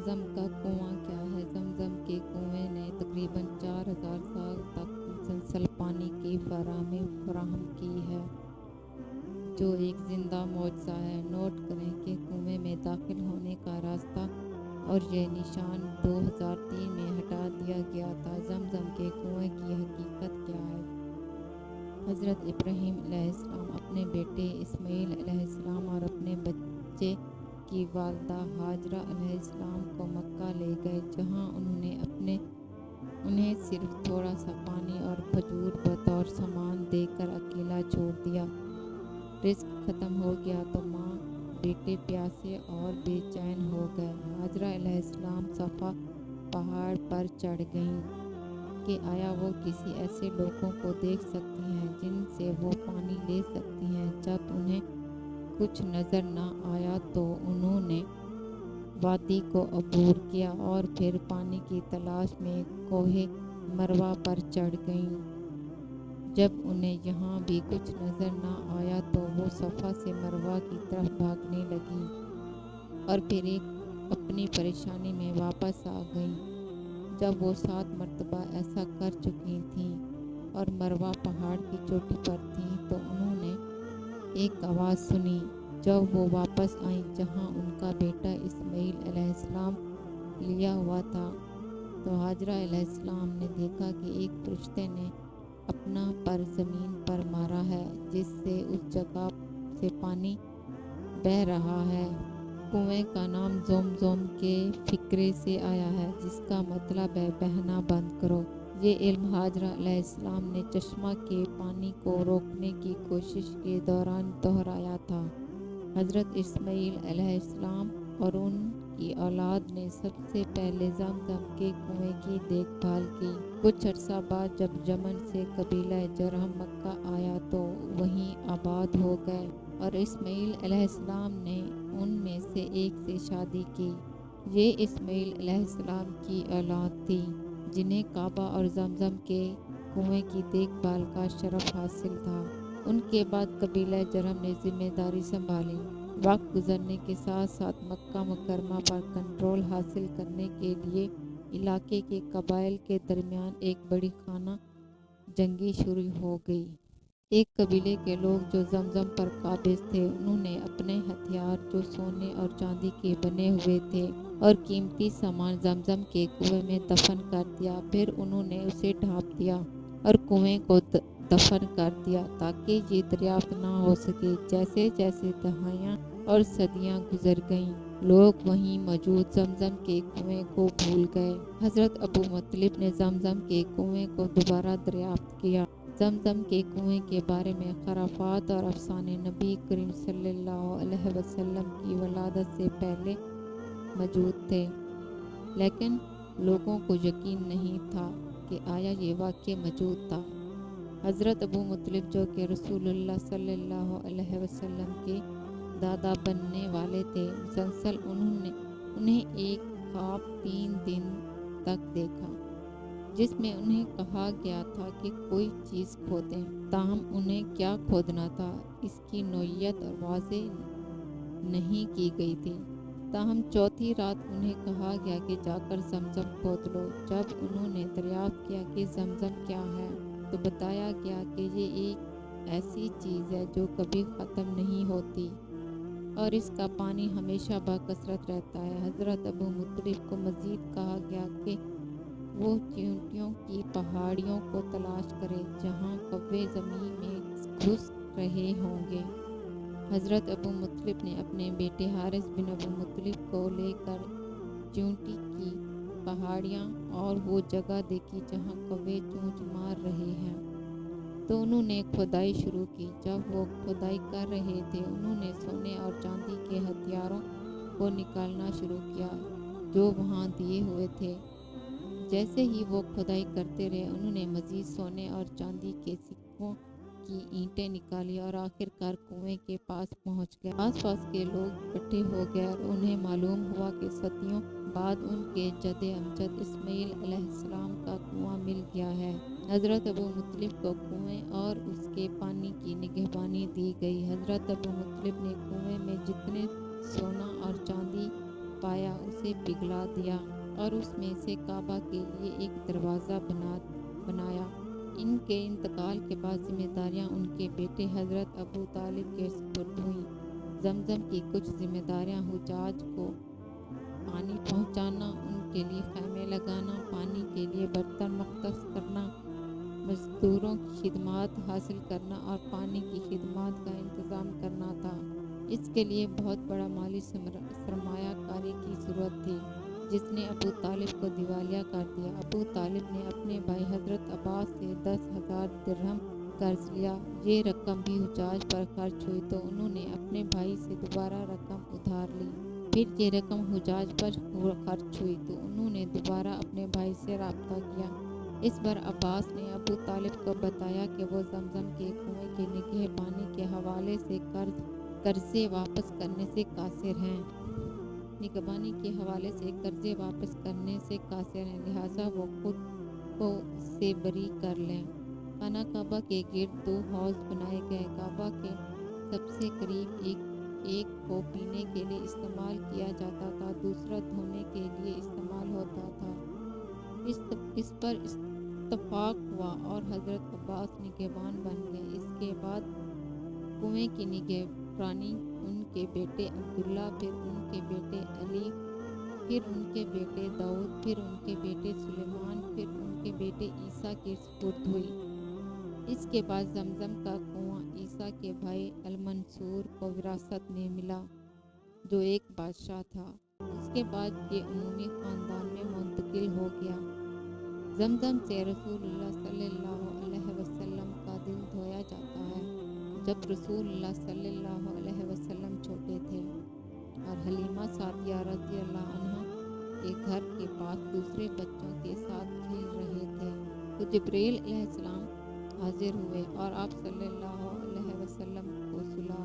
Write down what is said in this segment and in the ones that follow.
زمزم کا کنواں کیا ہے؟ زمزم کے کنویں نے تقریباً 4000 سال تک مسلسل پانی کی فراہم کی ہے، جو ایک زندہ معجزہ ہے۔ نوٹ کریں کہ کنویں میں داخل ہونے کا راستہ اور یہ نشان 2003 میں ہٹا دیا گیا تھا۔ زمزم کے کنویں کی حقیقت کیا ہے؟ حضرت ابراہیم علیہ السلام اپنے بیٹے اسماعیل علیہ السلام اور اپنے بچے کی والدہ ہاجرہ علیہ السلام کو مکہ لے گئے، جہاں انہیں صرف تھوڑا سا پانی اور کھجور بطور سامان دے کر اکیلا چھوڑ دیا۔ رزق ختم ہو گیا تو ماں بیٹے پیاسے اور بے چین ہو گئے۔ ہاجرہ علیہ السلام صفا پہاڑ پر چڑھ گئیں کہ آیا وہ کسی ایسے لوگوں کو دیکھ سکتی ہیں جن سے وہ پانی لے سکتی ہیں۔ جب انہیں کچھ نظر نہ آیا تو انہوں نے وادی کو عبور کیا اور پھر پانی کی تلاش میں کوہ مروہ پر چڑھ گئیں۔ جب انہیں یہاں بھی کچھ نظر نہ آیا تو وہ صفا سے مروہ کی طرف بھاگنے لگیں اور پھر اپنی پریشانی میں واپس آ گئیں۔ جب وہ 7 مرتبہ ایسا کر چکی تھیں اور مروہ پہاڑ کی چوٹی پر تھیں تو انہوں نے ایک آواز سنی۔ جب وہ واپس آئیں جہاں ان کا بیٹا اسماعیل علیہ السلام لیا ہوا تھا تو ہاجرہ علیہ السلام نے دیکھا کہ ایک فرشتے نے اپنا پر زمین پر مارا ہے، جس سے اس جگہ سے پانی بہہ رہا ہے۔ کنویں کا نام زمزم کے فقرے سے آیا ہے، جس کا مطلب ہے بہنا بند کرو۔ یہ علم ہاجرہ علیہ السلام نے چشمہ کے پانی کو روکنے کی کوشش کے دوران دہرایا تھا۔ حضرت اسماعیل علیہ السلام اور ان کی اولاد نے سب سے پہلے زمزم کے کنویں کی دیکھ بھال کی۔ کچھ عرصہ بعد جب یمن سے قبیلہ جرہم مکہ آیا تو وہیں آباد ہو گئے اور اسماعیل علیہ السلام نے ان میں سے ایک سے شادی کی۔ یہ اسماعیل علیہ السلام کی اولاد تھی جنہیں کعبہ اور زمزم کے کنویں کی دیکھ بھال کا شرف حاصل تھا۔ ان کے بعد قبیلہ جرہم نے ذمہ داری سنبھالی۔ وقت گزرنے کے ساتھ ساتھ مکہ مکرمہ پر کنٹرول حاصل کرنے کے لیے علاقے کے قبائل کے درمیان ایک بڑی خانہ جنگی شروع ہو گئی۔ ایک قبیلے کے لوگ جو زمزم پر قابض تھے، انہوں نے اپنے ہتھیار جو سونے اور چاندی کے بنے ہوئے تھے اور قیمتی سامان زمزم کے کنویں میں دفن کر دیا۔ پھر انہوں نے اسے ڈھانپ دیا اور کنویں کو دفن کر دیا تاکہ یہ دریافت نہ ہو سکے۔ جیسے جیسے دہائیاں اور صدیاں گزر گئیں، لوگ وہیں موجود زمزم کے کنویں کو بھول گئے۔ حضرت ابو مطلب نے زمزم کے کنویں کو دوبارہ دریافت کیا۔ زمزم کے کنویں کے بارے میں خرافات اور افسانے نبی کریم صلی اللہ علیہ وسلم کی ولادت سے پہلے موجود تھے، لیکن لوگوں کو یقین نہیں تھا کہ آیا یہ واقعی موجود تھا۔ حضرت ابو مطلب جو کہ رسول اللہ صلی اللہ علیہ وسلم کے دادا بننے والے تھے، مسلسل انہیں ایک خواب 3 دن تک دیکھا جس میں انہیں کہا گیا تھا کہ کوئی چیز کھودیں، تاہم انہیں کیا کھودنا تھا اس کی نوعیت واضح نہیں کی گئی تھی۔ تاہم چوتھی رات انہیں کہا گیا کہ جا کر زمزم کھود لو۔ جب انہوں نے دریافت کیا کہ زمزم کیا ہے تو بتایا گیا کہ یہ ایک ایسی چیز ہے جو کبھی ختم نہیں ہوتی اور اس کا پانی ہمیشہ بکثرت رہتا ہے۔ حضرت ابو مطلب کو مزید کہا گیا کہ وہ چیونٹیوں کی پہاڑیوں کو تلاش کرے جہاں کوے زمین میں گھس رہے ہوں گے۔ حضرت ابو مطلب نے اپنے بیٹے حارث بن ابو مطلب کو لے کر چیونٹی کی پہاڑیاں اور وہ جگہ دیکھی جہاں کوے چونچ مار رہے ہیں، تو انہوں نے کھدائی شروع کی۔ جب وہ کھدائی کر رہے تھے، انہوں نے سونے اور چاندی کے ہتھیاروں کو نکالنا شروع کیا جو وہاں دیے ہوئے تھے۔ جیسے ہی وہ کھدائی کرتے رہے، انہوں نے مزید سونے اور چاندی کے سکوں کی اینٹیں نکالی اور آخر کار کنویں کے پاس پہنچ گئے۔ آس پاس کے لوگ اکٹھے ہو گئے اور انہیں معلوم ہوا کہ صدیوں بعد ان کے جد امجد اسماعیل علیہ السلام کا کنواں مل گیا ہے۔ حضرت ابو مطلب کو کنویں اور اس کے پانی کی نگہبانی دی گئی۔ حضرت ابو مطلب نے کنویں میں جتنے سونا اور چاندی پایا، اس اسے پگھلا دیا اور اس میں سے کعبہ کے لیے ایک دروازہ بنایا۔ ان کے انتقال کے بعد ذمہ داریاں ان کے بیٹے حضرت ابو طالب کے سپرد ہوئیں۔ زمزم کی کچھ ذمہ داریاں حجاج کو پانی پہنچانا، ان کے لیے خیمے لگانا، پانی کے لیے برتن مختص کرنا، مزدوروں کی خدمات حاصل کرنا اور پانی کی خدمات کا انتظام کرنا تھا۔ اس کے لیے بہت بڑا مالی سرمایہ کاری کی ضرورت تھی، جس نے ابو طالب کو دیوالیہ کر دیا۔ ابو طالب نے اپنے بھائی حضرت عباس سے 10,000 درہم قرض لیا۔ یہ رقم بھی حجاج پر خرچ ہوئی تو انہوں نے اپنے بھائی سے دوبارہ رقم ادھار لی۔ پھر یہ رقم حجاج پر خرچ ہوئی تو انہوں نے دوبارہ اپنے بھائی سے رابطہ کیا۔ اس پر عباس نے ابو طالب کو بتایا کہ وہ زمزم کے کنویں کے نگہبانی کے حوالے سے قرضے واپس کرنے سے قاصر ہیں، لہٰذا وہ خود کو اس سے بری کر لیں۔ خانہ کعبہ کے گرد 2 حوض بنائے گئے۔ کعبہ کے سب سے قریب ایک کو پینے کے لیے استعمال کیا جاتا تھا، دوسرا دھونے کے لیے استعمال ہوتا تھا۔ اس پر اتفاق ہوا اور حضرت عباس نگہبان بن گئے۔ اس کے بعد کنویں کی نگہبانی ان کے بیٹے عبداللہ، پھر ان کے بیٹے علی، پھر ان کے بیٹے داؤد، پھر ان کے بیٹے سلیمان، پھر ان کے بیٹے عیسیٰ کے سپرد ہوئی۔ اس کے بعد زمزم کا کنواں عیسیٰ کے بھائی المنصور کو وراثت میں ملا، جو ایک بادشاہ تھا۔ اس کے بعد یہ عمومی خاندان میں منتقل ہو گیا۔ زمزم سے رسول اللہ صلی اللہ علیہ وسلم کا دل دھویا جاتا ہے۔ جب رسول اللہ صلی اللہ علیہ وسلم چھوٹے تھے اور حلیمہ سعدیہ رضی اللہ عنہا کے گھر کے پاس دوسرے بچوں کے ساتھ کھیل رہے تھے تو جبرائیل علیہ السلام حاضر ہوئے اور آپ صلی اللہ علیہ وسلم کو سلا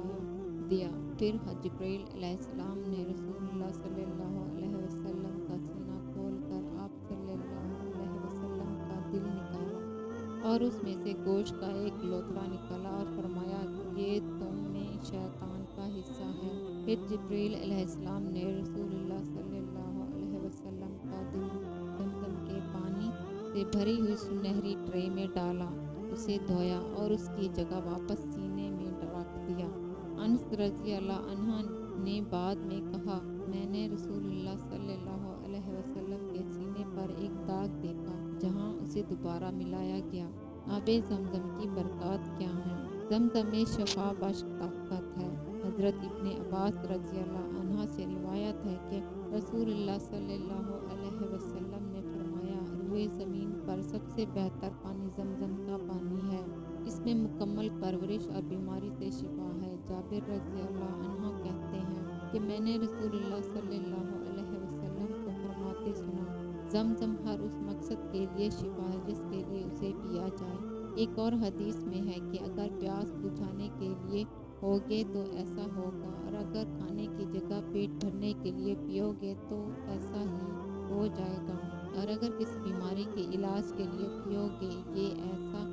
دیا۔ پھر جبرائیل علیہ السلام نے رسول اللہ صلی اللہ علیہ وسلم کا سینہ کھول کر آپ صلی اللہ علیہ وسلم کا دل نکالا اور اس میں سے گوشت کا ایک لوتھڑا نکالا اور فرمایا، یہ تم میں شیطان کا حصہ ہے۔ پھر جبرائیل علیہ السلام نے رسول اللہ صلی اللہ علیہ وسلم کا دل زمزم کے پانی سے بھری ہوئی سنہری ٹرے میں ڈالا، اسے دھویا اور اس کی جگہ واپس سینے میں رکھ دیا۔ انس رضی اللہ عنہ نے بعد میں کہا، میں نے رسول اللہ صلی اللہ علیہ وسلم کے سینے پر ایک داغ دیکھا جہاں اسے دوبارہ ملایا گیا۔ آب زمزم کی برکات کیا ہیں؟ زمزم میں شفا بخش طاقت ہے۔ حضرت ابن عباس رضی اللہ عنہ سے روایت ہے کہ رسول اللہ صلی اللہ علیہ وسلم نے فرمایا، روئے زمین پر سب سے بہتر پانی زمزم کا پانی ہے، اس میں مکمل پرورش اور بیماری سے شفا ہے۔ جابر رضی اللہ عنہ کہتے ہیں کہ میں نے رسول اللہ صلی اللہ علیہ وسلم کو فرماتے سنا، زمزم ہر اس مقصد کے لیے شفا ہے جس کے لیے اسے پیا جائے۔ ایک اور حدیث میں ہے کہ اگر پیاس بجھانے کے لیے ہوگے تو ایسا ہوگا، اور اگر کھانے کی جگہ پیٹ بھرنے کے لیے پیو گے تو ایسا ہی ہو جائے گا، اور اگر کسی بیماری کے علاج کے لیے پیو گے یہ ایسا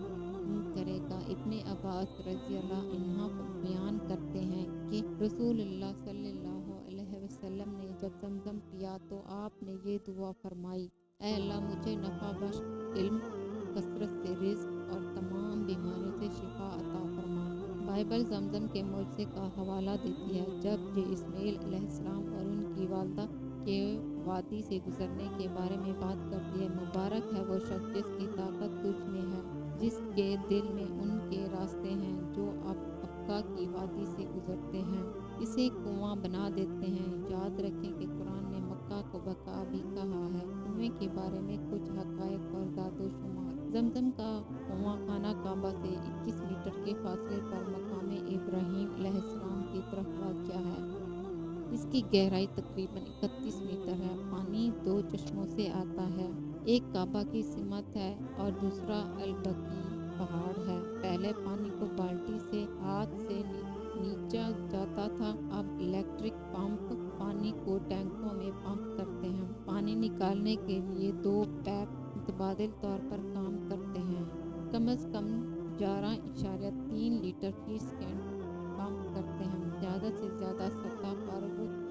کرے گا۔ ابن عباس رضی اللہ عنہ بیان کرتے ہیں کہ رسول اللہ صلی اللہ علیہ وسلم نے جب زمزم پیا تو آپ نے یہ دعا فرمائی، اے اللہ مجھے نفع بخش علم، کثرت سے رزق اور تمام بیماریوں سے شفا عطا فرما۔ بائبل زمزم کے معجزے کا حوالہ دیتی ہے۔ جب یہ اسماعیل علیہ السلام اور ان کی والدہ کے وادی سے گزرنے کے بارے میں بات کرتی ہے، مبارک ہے وہ شخص جس کی طاقت تجھ میں ہے، جس کے دل میں ان کے راستے ہیں جو ابقا کی وادی سے گزرتے ہیں، اسے کنواں بنا دیتے ہیں۔ یاد رکھیں کہ قرآن نے مکہ کو بقا بھی کہا ہے۔ کنویں کے بارے میں کچھ حقائق اور اعداد و شمار۔ زمزم کا کنواں خانہ کعبہ سے 21 میٹر کے فاصلے پر مقام ابراہیم علیہ السلام کی طرف واقع ہے۔ اس کی گہرائی تقریباً 31 میٹر ہے۔ پانی 2 چشموں سے آتا ہے، ایک کعبہ کی سمت ہے اور دوسرا البقیع پہاڑ ہے۔ پہلے پانی کو بالٹی سے ہاتھ سے نیچا جاتا تھا، اب الیکٹرک پمپ پانی کو ٹینکوں میں پمپ کرتے ہیں۔ پانی نکالنے کے لیے 2 پائپ متبادل طور پر کام کرتے ہیں، کم از کم 11.3 لیٹر فی سیکنڈ پمپ کرتے ہیں۔ زیادہ سے زیادہ سطح پر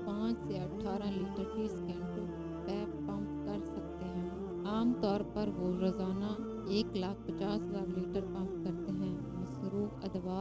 5 سے 18 لیٹر فی سیکنڈ پیپ پمپ کر سکتے ہیں۔ عام طور پر وہ روزانہ 1,50,000 لیٹر پمپ کرتے ہیں۔ مصروف ادوار